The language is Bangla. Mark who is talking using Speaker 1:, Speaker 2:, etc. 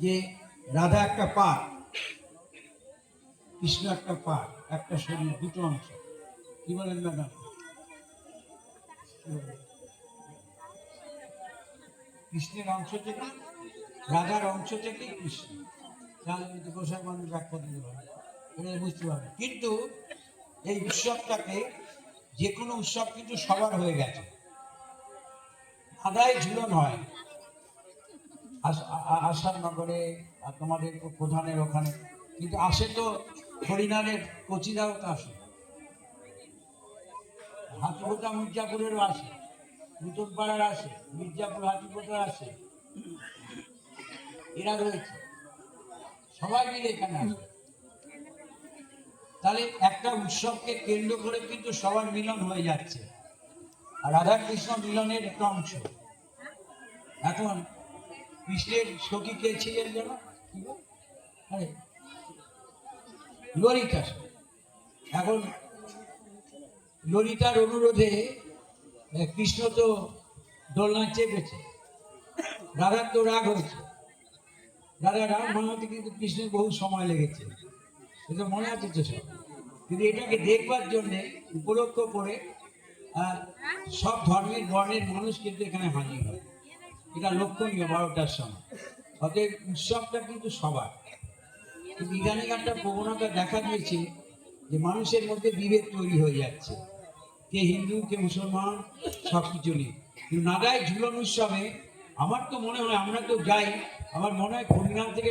Speaker 1: যে রাধা একটা পার, কৃষ্ণ একটা পার, একটা শরীর, দুটো অংশ। কি বলেন ম্যাডাম? কৃষ্ণের অংশ থেকে, রাধার অংশ থেকে কৃষ্ণ। তাহলে কিন্তু গোসাই মানুষ ব্যাখ্যা দিতে পারে, এটা বুঝতে পারবে। কিন্তু এই উৎসবটাকে, যে কোনো উৎসব কিন্তু সবার হয়ে গেছে। আদায় ঝুলন হয় আসার নগরে, তোমাদের প্রধানের ওখানে, কিন্তু আসে তো হরিনারের কচিরাও তো আসে, হাতিপোতা মির্জাপুরেরও আসে, নতুন পাড়ার আসে, মির্জাপুর হাতিপোতার আসে, এরা রয়েছে, সবাই মিলে এখানে আসে। তাহলে একটা উৎসবকে কেন্দ্র করে কিন্তু সবার মিলন হয়ে যাচ্ছে, আর রাধা কৃষ্ণ মিলনের একটা অংশ। এখন কৃষ্ণের সখী কে ছিলেন যেন, ললিতা। এখন ললিতার অনুরোধে কৃষ্ণ তো দোলনায় চেপেছে, রাধার তো রাগ হয়েছে, রাধা রাগ মানাতে কিন্তু কৃষ্ণের বহু সময় লেগেছে, এটা মনে আছে তো সব। কিন্তু এটাকে দেখবার জন্যে উপলক্ষ করে সব ধর্মের বর্ণের মানুষ কিন্তু এখানে হাজির হয়, এটা লক্ষণীয় 12টার সময়। অতএব উৎসবটা কিন্তু সবার। কিন্তু ইদানিং একটা প্রবণতা দেখা দিয়েছে যে মানুষের মধ্যে বিভেদ তৈরি হয়ে যাচ্ছে, কে হিন্দু কে মুসলমান সব কিছু নেই। কিন্তু নাগায় ঝুলন উৎসবে আমার তো মনে হয়, আমরা তো যাই, আমার মনে হয় হরিনাম থেকে